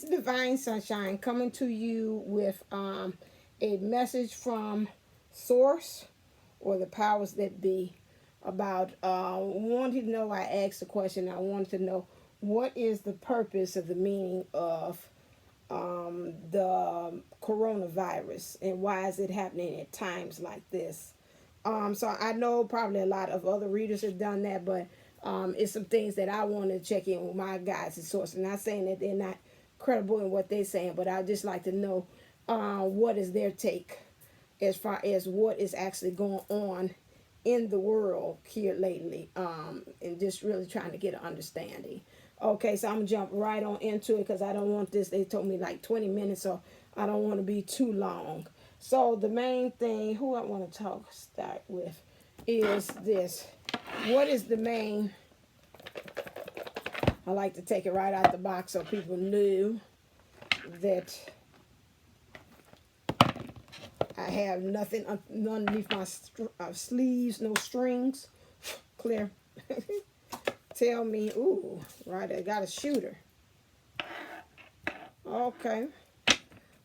Divine Sunshine coming to you with a message from Source or the powers that be about wanting to know. I asked the question. I wanted to know what is the purpose of the meaning of the coronavirus and why is it happening at times like this. So I know probably a lot of other readers have done that, but it's some things that I want to check in with my guides and sources. Not saying that they're not credible in what they're saying, but I just like to know what is their take as far as what is actually going on in the world here lately, and just really trying to get an understanding. Okay, so I'm gonna jump right on into it because I don't want this. They told me like 20 minutes, so I don't want to be too long. So the main thing, who I want to start with, is this. What is the main? I like to take it right out the box so people knew that I have nothing underneath my sleeves, no strings. Clear. Tell me, ooh, right, I got a shooter. Okay.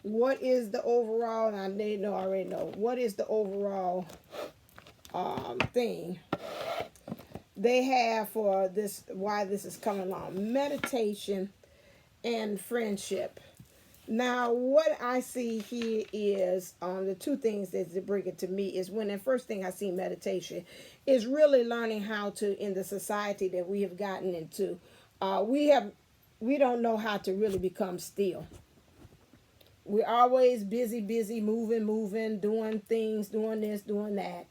What is the overall, and I already know, what is the overall thing they have for this, why this is coming along? Meditation and friendship. Now, what I see here is the two things that bring it to me is when the first thing I see meditation is really learning how to, in the society that we have gotten into, we don't know how to really become still. We're always busy, moving, doing things, doing this, doing that.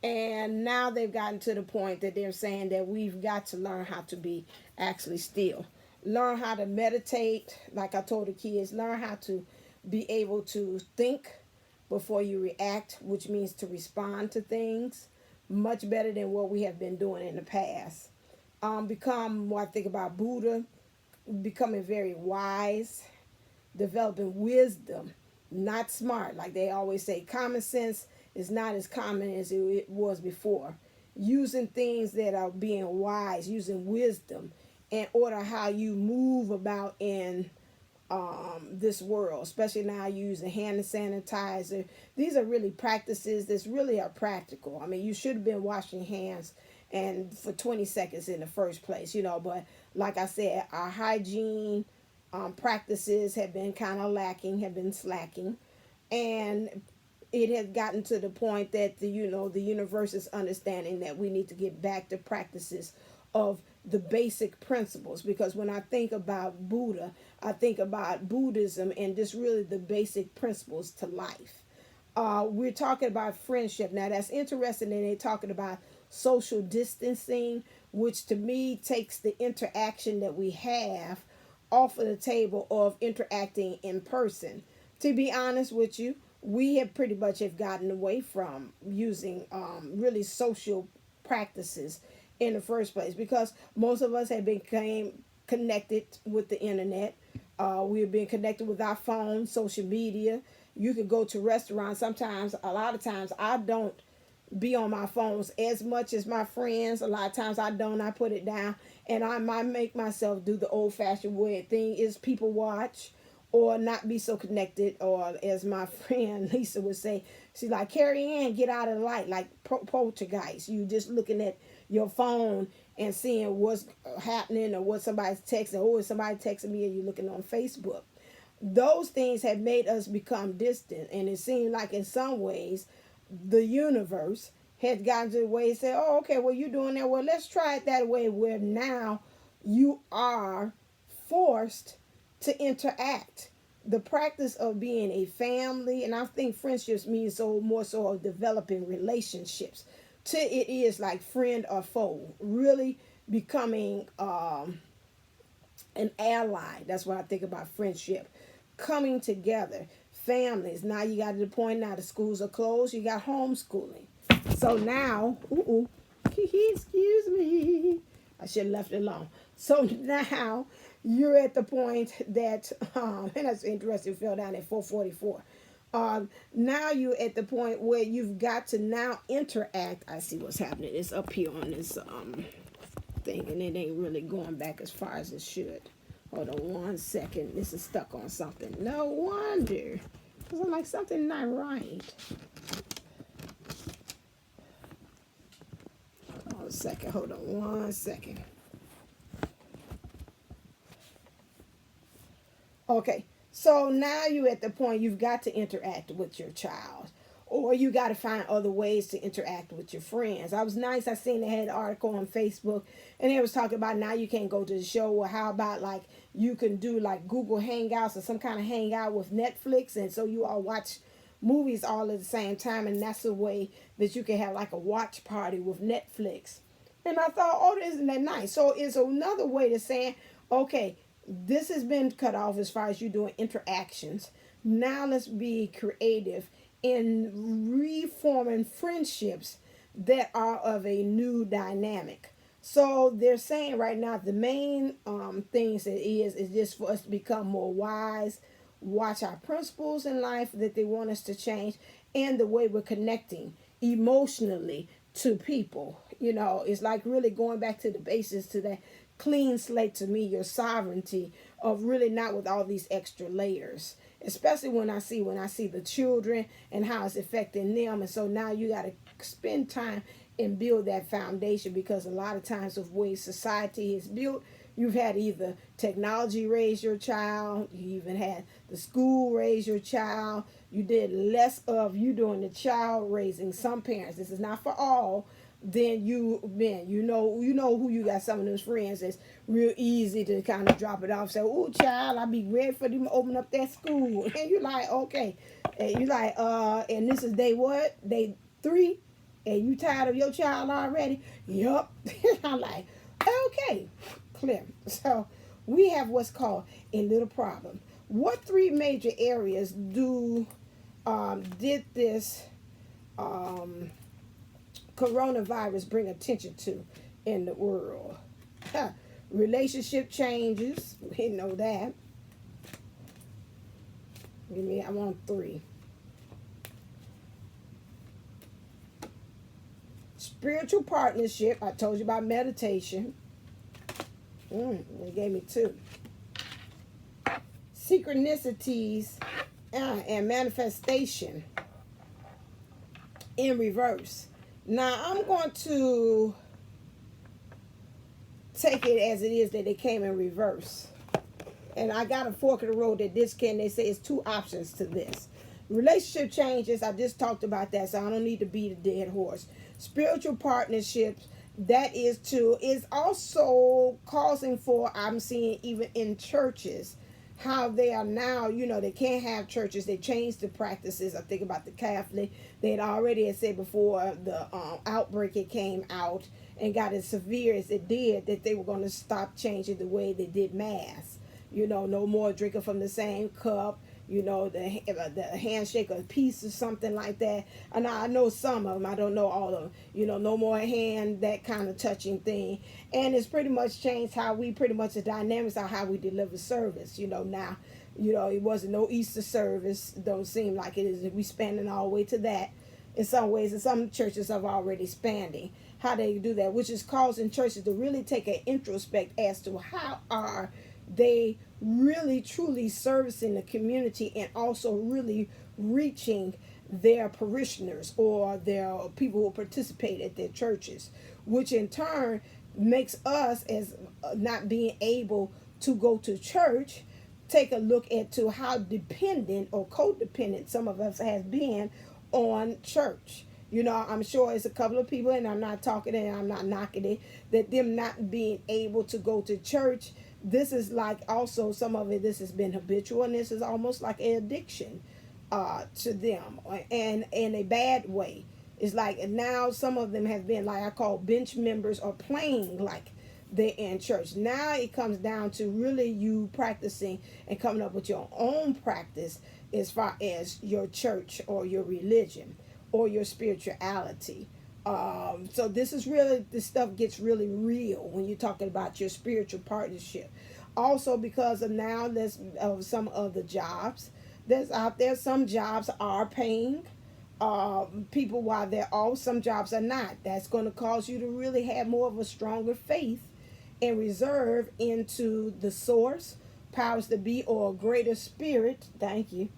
And now they've gotten to the point that they're saying that we've got to learn how to be actually still. Learn how to meditate, like I told the kids, learn how to be able to think before you react, which means to respond to things much better than what we have been doing in the past. Become, what I think about Buddha, becoming very wise, developing wisdom, not smart. Like they always say, common sense is not as common as it was before. Using things that are being wise, using wisdom in order how you move about in this world, especially now using hand sanitizer. These are really practices that really are practical. I mean, you should have been washing hands and for 20 seconds in the first place, but like I said, our hygiene practices have been kind of lacking, have been slacking, and it has gotten to the point that the universe is understanding that we need to get back to practices of the basic principles. Because when I think about Buddha, I think about Buddhism and just really the basic principles to life. We're talking about friendship. Now that's interesting that they're talking about social distancing, which to me takes the interaction that we have off of the table of interacting in person. To be honest with you, we have pretty much have gotten away from using really social practices in the first place because most of us have become connected with the internet. We've been connected with our phones, social media. You could go to restaurants. Sometimes, a lot of times, I don't be on my phones as much as my friends. A lot of times I don't. I put it down, and I might make myself do the old-fashioned way thing is people watch or not be so connected, or as my friend Lisa would say, she's like, Carrie Ann, get out of the light, like poltergeist. You just looking at your phone and seeing what's happening or what somebody's texting, or somebody texting me and you're looking on Facebook. Those things have made us become distant, and it seemed like in some ways the universe had gotten to the way and said, oh, okay, well, you're doing that. Well, let's try it that way where now you are forced to interact. The practice of being a family, and I think friendships means so more so of developing relationships. To it is like friend or foe, really becoming an ally. That's what I think about friendship. Coming together, families. Now you got to the point now the schools are closed. You got homeschooling. So now, excuse me, I should have left it alone. So now you're at the point that, and that's interesting, fell down at 444. Now you're at the point where you've got to now interact. I see what's happening. It's up here on this thing, and it ain't really going back as far as it should. Hold on 1 second. This is stuck on something. No wonder. Because I'm like, something not right. Hold on a second. Hold on 1 second. Okay. So now you're at the point you've got to interact with your child. Or you got to find other ways to interact with your friends. I was nice. I seen they had an article on Facebook, and they was talking about now you can't go to the show. Or how about like you can do like Google Hangouts or some kind of hangout with Netflix, and so you all watch movies all at the same time, and that's a way that you can have like a watch party with Netflix. And I thought, oh, isn't that nice? So it's another way to saying, okay, this has been cut off as far as you doing interactions. Now let's be creative in reforming friendships that are of a new dynamic. So they're saying right now the main things that is just for us to become more wise, watch our principles in life that they want us to change, and the way we're connecting emotionally to people. You know, it's like really going back to the basis, to that clean slate, to me, your sovereignty of really not with all these extra layers. Especially when I see the children and how it's affecting them. And so now you got to spend time and build that foundation, because a lot of times of ways society is built, you've had either technology raise your child, you even had the school raise your child, you did less of you doing the child raising. Some parents, this is not for all, then you know who you got. Some of those friends that's real easy to kind of drop it off, say, oh child, I'll be ready for them to open up that school. And you're like, okay. And you're like, and this is day what? Day 3? And you tired of your child already? Yup. I'm like, okay, clear. So we have what's called a little problem. What 3 major areas did this coronavirus bring attention to in the world? Relationship changes. We know that. I want 3. Spiritual partnership. I told you about meditation. They gave me 2. Synchronicities and manifestation in reverse. Now, I'm going to take it as it is that they came in reverse. And I got a fork in the road that they say it's 2 options to this. Relationship changes, I just talked about that, so I don't need to beat a dead horse. Spiritual partnerships, that is also causing for, I'm seeing even in churches, how they are now, they can't have churches. They changed the practices. I think about the Catholic. They had already said before the outbreak, it came out and got as severe as it did, that they were going to stop changing the way they did Mass. No more drinking from the same cup. The handshake of peace or something like that. And I know some of them. I don't know all of them. No more hand, that kind of touching thing. And it's pretty much changed how we the dynamics of how we deliver service. Now, it wasn't no Easter service. Don't seem like it is. We spanning all the way to that in some ways. And some churches have already expanding how they do that, which is causing churches to really take an introspect as to how are they really truly servicing the community, and also really reaching their parishioners or their people who participate at their churches, which in turn makes us, as not being able to go to church, take a look into how dependent or codependent some of us has been on church. I'm sure it's a couple of people, and I'm not talking and I'm not knocking it, that them not being able to go to church, this is like also some of it, this has been habitual, and this is almost like an addiction to them, and in a bad way. It's like now some of them have been, like I call bench members, or playing like they're in church. Now it comes down to really you practicing and coming up with your own practice as far as your church or your religion or your spirituality. So this stuff gets really real when you're talking about your spiritual partnership. Also, because of now there's some of the jobs that's out there, some jobs are paying people while they're off, some jobs are not. That's going to cause you to really have more of a stronger faith and reserve into the source powers to be, or a greater spirit, thank you,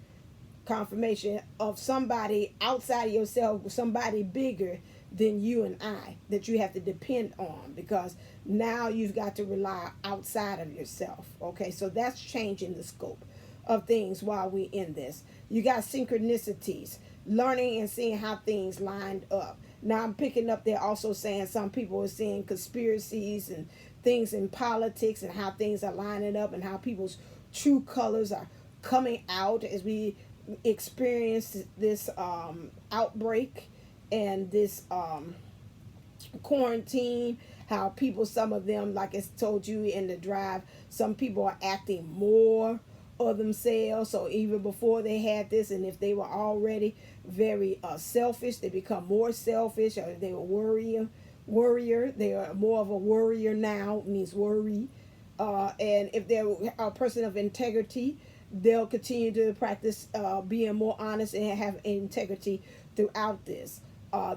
confirmation of somebody outside of yourself, somebody bigger than you and I, that you have to depend on, because now you've got to rely outside of yourself. Okay, so that's changing the scope of things while we're in this. You got synchronicities, learning and seeing how things lined up. Now I'm picking up, they're also saying some people are seeing conspiracies and things in politics and how things are lining up and how people's true colors are coming out as we experience this outbreak and this quarantine. How people, some of them, like I told you in the drive, some people are acting more of themselves. So even before they had this, and if they were already very selfish, they become more selfish, or they were worrier. They are more of a worrier now, means worry. And if they're a person of integrity, they'll continue to practice being more honest and have integrity throughout this.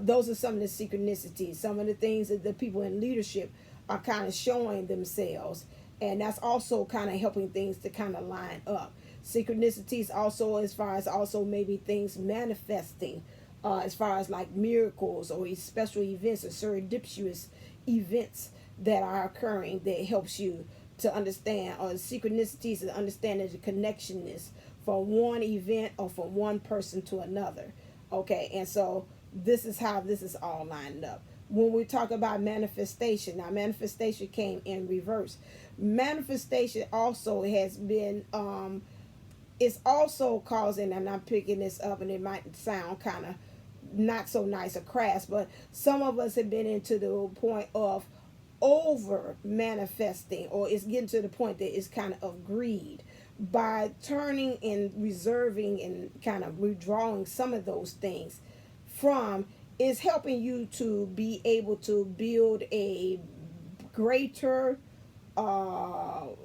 Those are some of the synchronicities, some of the things that the people in leadership are kind of showing themselves. And that's also kind of helping things to kind of line up. Synchronicities also, as far as also maybe things manifesting, as far as like miracles or special events or serendipitous events that are occurring, that helps you to understand, or synchronicities is understanding the connectionness from one event or from one person to another. Okay, and so this is how this is all lined up. When we talk about manifestation, now manifestation came in reverse. Manifestation also has been it's also causing, and I'm picking this up and it might sound kind of not so nice or crass, but some of us have been into the point of over manifesting, or it's getting to the point that it's kind of greed, by turning and reserving and kind of withdrawing some of those things from, is helping you to be able to build a greater how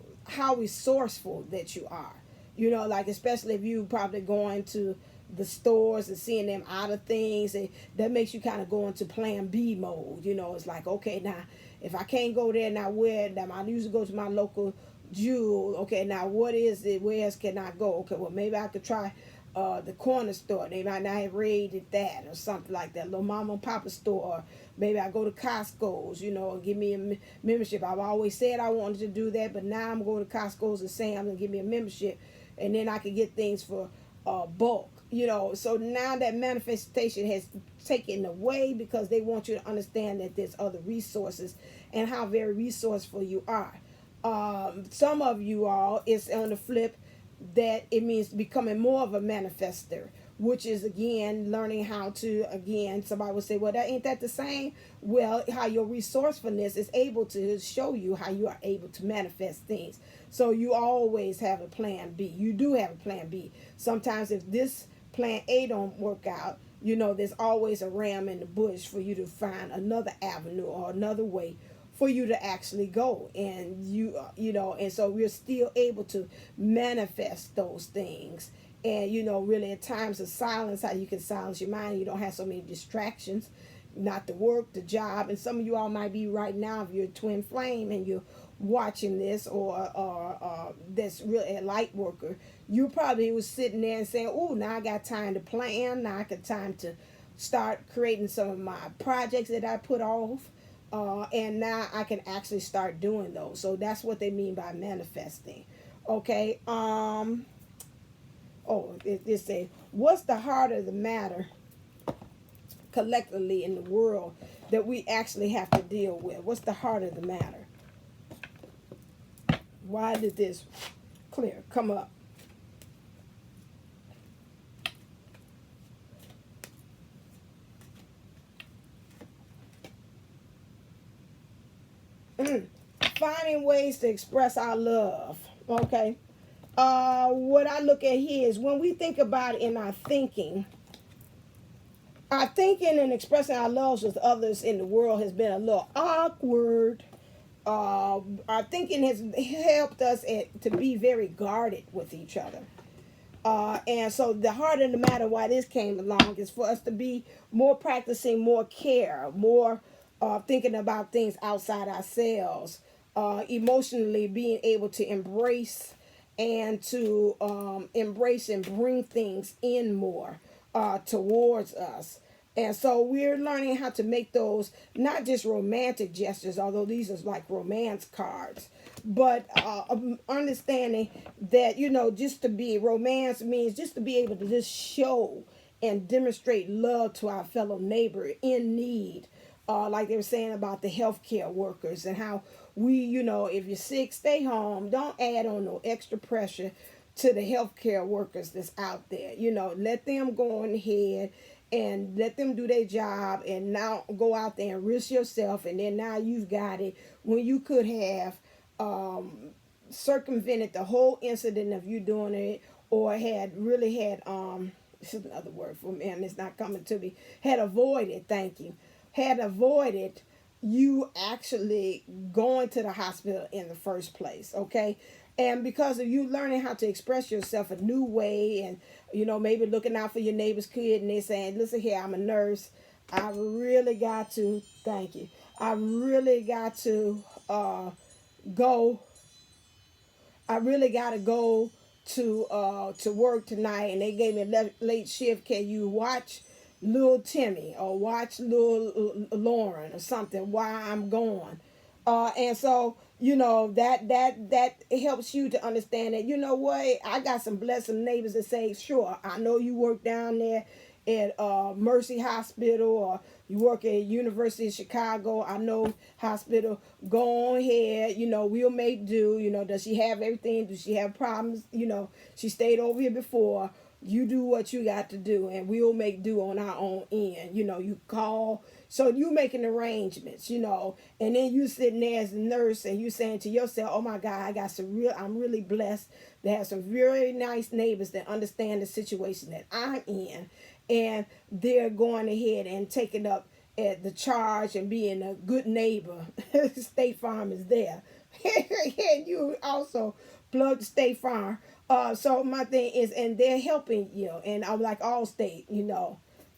resourceful that you are. You know, like especially if you probably going to the stores and seeing them out of things, and that makes you kind of go into plan B mode. You know, it's like, okay, now if I can't go there, now where? Now I usually go to my local Jewel. Okay, now what is it? Where else can I go? Okay, well maybe I could try the corner store. They might not have raided that or something like that. Little mama and papa store. Or maybe I go to Costco's, you know, and give me a membership. I've always said I wanted to do that, but now I'm going to Costco's and saying I'm going to give me a membership, and then I can get things for bulk. You know, so now that manifestation has taken away, because they want you to understand that there's other resources and how very resourceful you are. Some of you all, it's on the flip, that it means becoming more of a manifester, which is again learning how to, again, somebody would say, well, that ain't that the same? Well, how your resourcefulness is able to show you how you are able to manifest things. So you always have a plan B. You do have a plan B. Sometimes if this plan A don't work out, you know, there's always a ram in the bush for you to find another avenue or another way for you to actually go. And you know, and so we're still able to manifest those things. And, you know, really at times of silence, how you can silence your mind. You don't have so many distractions, not the work, the job. And some of you all might be right now, if you're a twin flame and you're watching this, or that's really a light worker, you probably was sitting there and saying, oh, now I got time to plan. Now I got time to start creating some of my projects that I put off. And now I can actually start doing those. So that's what they mean by manifesting. Okay. It say, what's the heart of the matter collectively in the world that we actually have to deal with? What's the heart of the matter? Why did this come up? Finding ways to express our love. Okay. What I look at here is, when we think about in our thinking and expressing our loves with others in the world has been a little awkward. Our thinking has helped us to be very guarded with each other. And so the heart of the matter, why this came along, is for us to be more practicing more care, more thinking about things outside ourselves, emotionally being able to embrace and to embrace and bring things in more towards us. And so we're learning how to make those not just romantic gestures, although these are like romance cards, but understanding that, just to be romance means just to be able to just show and demonstrate love to our fellow neighbor in need. Like they were saying about the healthcare workers and how if you're sick, stay home. Don't add on no extra pressure to the healthcare workers that's out there. Let them go on ahead and let them do their job, and now go out there and risk yourself, and then now you've got it when you could have circumvented the whole incident of you doing it, or had really had this is another word for me and it's not coming to me, had avoided, thank you, had avoided you actually going to the hospital in the first place. Okay. And because of you learning how to express yourself a new way, and maybe looking out for your neighbor's kid, and they're saying, listen here, I'm a nurse, I really got to, thank you, I really got to go, I really got to go to work tonight, and they gave me a late shift. Can you watch little Timmy or watch little Lauren or something while I'm gone? And so that helps you to understand that, what, I got some blessed neighbors that say, sure, I know you work down there at Mercy Hospital, or you work at University of Chicago, I know hospital, go on ahead, we'll make do. Does she have everything? Does she have problems? She stayed over here before. You do what you got to do, and we'll make do on our own end. You call, so you making arrangements, and then you sitting there as a nurse, and you saying to yourself, oh my God, I'm really blessed to have some very nice neighbors that understand the situation that I'm in, and they're going ahead and taking up at the charge and being a good neighbor. State Farm is there. And you also plug State Farm. So my thing is, and they're helping you, and I'm like Allstate,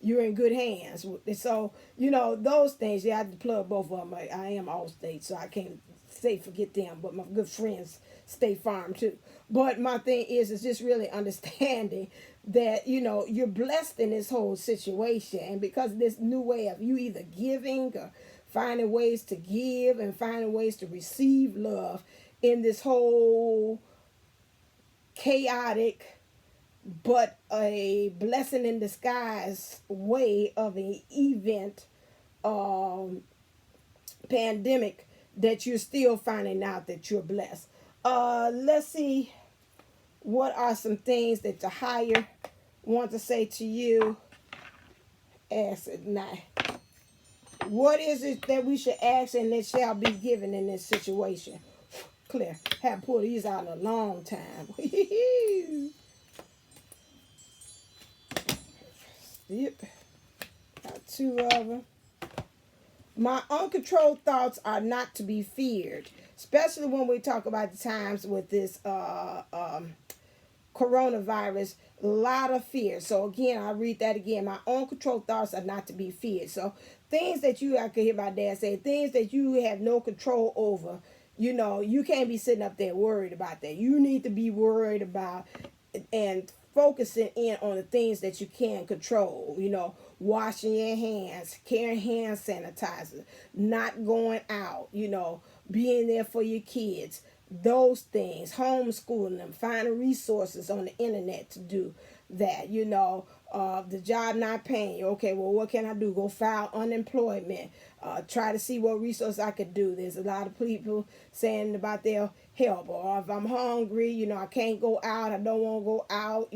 you're in good hands. So, those things, I have to plug both of them. I am Allstate, so I can't say forget them, but my good friends State Farm too. But my thing is just really understanding that, you're blessed in this whole situation, and because of this new way of you either giving or finding ways to give and finding ways to receive love in this whole chaotic but a blessing in disguise way of an event, pandemic, that you're still finding out that you're blessed. Let's see, what are some things that the higher want to say to you? Ask it now. What is it that we should ask and it shall be given in this situation? Clear. Haven't pulled these out in a long time. Yep. Got two of them. My uncontrolled thoughts are not to be feared, especially when we talk about the times with this coronavirus. A lot of fear. So again, I'll read that again. My uncontrolled thoughts are not to be feared. So things that I could hear my dad say, things that you have no control over. You can't be sitting up there worried about that. You need to be worried about and focusing in on the things that you can control. Washing your hands, carrying hand sanitizer, not going out, being there for your kids. Those things, homeschooling them, finding resources on the internet to do that. The job not paying you. Okay, well, what can I do? Go file unemployment. Try to see what resource I could do. There's a lot of people saying about their help, or if I'm hungry, I can't go out. I don't want to go out.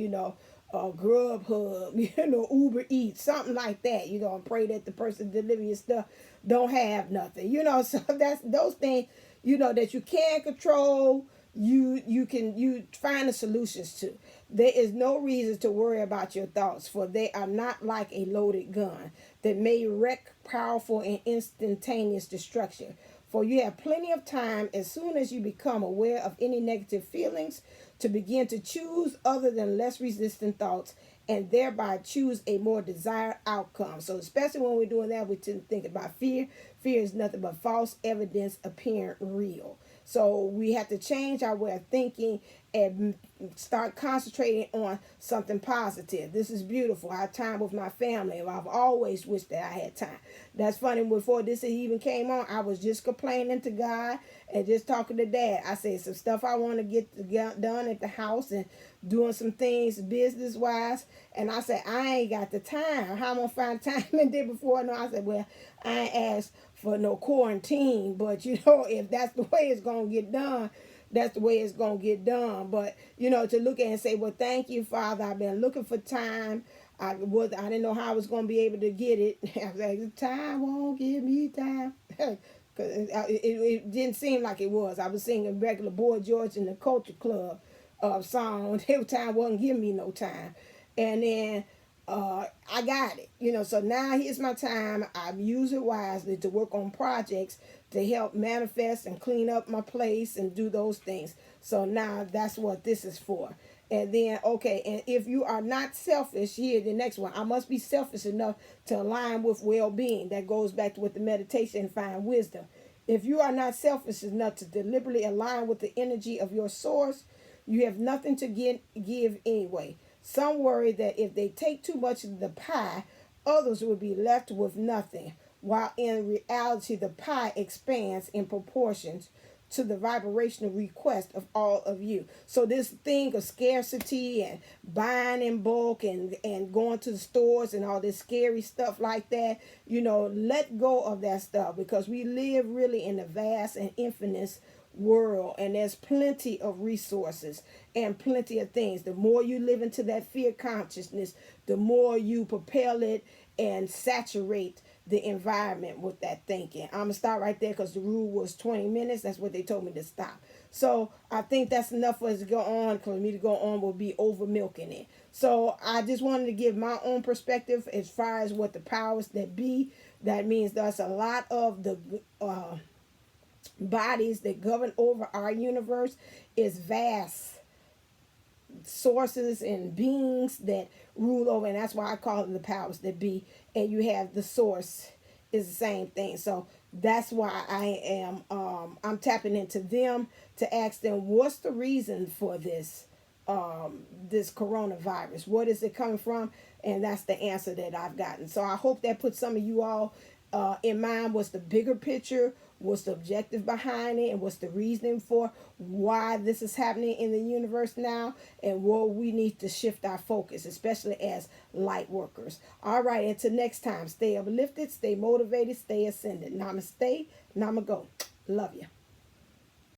Grubhub, Uber Eats, something like that. And pray that the person delivering your stuff don't have nothing. So that's those things. That you can control. You find the solutions to. There is no reason to worry about your thoughts, for they are not like a loaded gun that may wreak powerful and instantaneous destruction. For you have plenty of time, as soon as you become aware of any negative feelings, to begin to choose other than less resistant thoughts, and thereby choose a more desired outcome. So especially when we're doing that, we tend to think about fear. Fear is nothing but false evidence appearing real. So we have to change our way of thinking and start concentrating on something positive. This is beautiful. I have time with my family. I've always wished that I had time. That's funny. Before this even came on, I was just complaining to God and just talking to Dad. I said some stuff I want to get done at the house and doing some things business wise. And I said, I ain't got the time. How am I gonna find time? And then before, no, I said, well, I ain't asked for no quarantine, but if that's the way it's gonna get done, that's the way it's going to get done. But, to look at and say, well, thank you, Father. I've been looking for time. I didn't know how I was going to be able to get it. I was like, time won't give me time. Because it didn't seem like it was. I was singing regular Boy George in the Culture Club song. Time wasn't giving me no time. And then I got it. So now here's my time. I use it wisely to work on projects to help manifest and clean up my place and do those things. So now that's what this is for. And then, okay, and if you are not selfish, here, the next one, I must be selfish enough to align with well-being. That goes back to with the meditation and find wisdom. If you are not selfish enough to deliberately align with the energy of your source, you have nothing to give anyway. Some worry that if they take too much of the pie, others will be left with nothing, while in reality the pie expands in proportions to the vibrational request of all of you. So this thing of scarcity and buying in bulk and going to the stores and all this scary stuff like that, let go of that stuff, because we live really in a vast and infinite world, and there's plenty of resources and plenty of things. The more you live into that fear consciousness, the more you propel it and saturate the environment with that thinking. I'm gonna stop right there because the rule was 20 minutes. That's what they told me to stop. So I think that's enough for us to go on, because for me to go on will be over milking it. So I just wanted to give my own perspective as far as what the powers that be. That means there's a lot of the bodies that govern over our universe is vast sources and beings that rule over, and that's why I call them the powers that be. And you have the source is the same thing. So that's why I am I'm tapping into them to ask them, what's the reason for this this coronavirus? What is it coming from? And that's the answer that I've gotten. So I hope that puts some of you all in mind. What's the bigger picture? What's the objective behind it? And what's the reasoning for why this is happening in the universe now? And what we need to shift our focus, especially as light workers. All right, until next time, stay uplifted, stay motivated, stay ascended. Namaste, namago. Love you.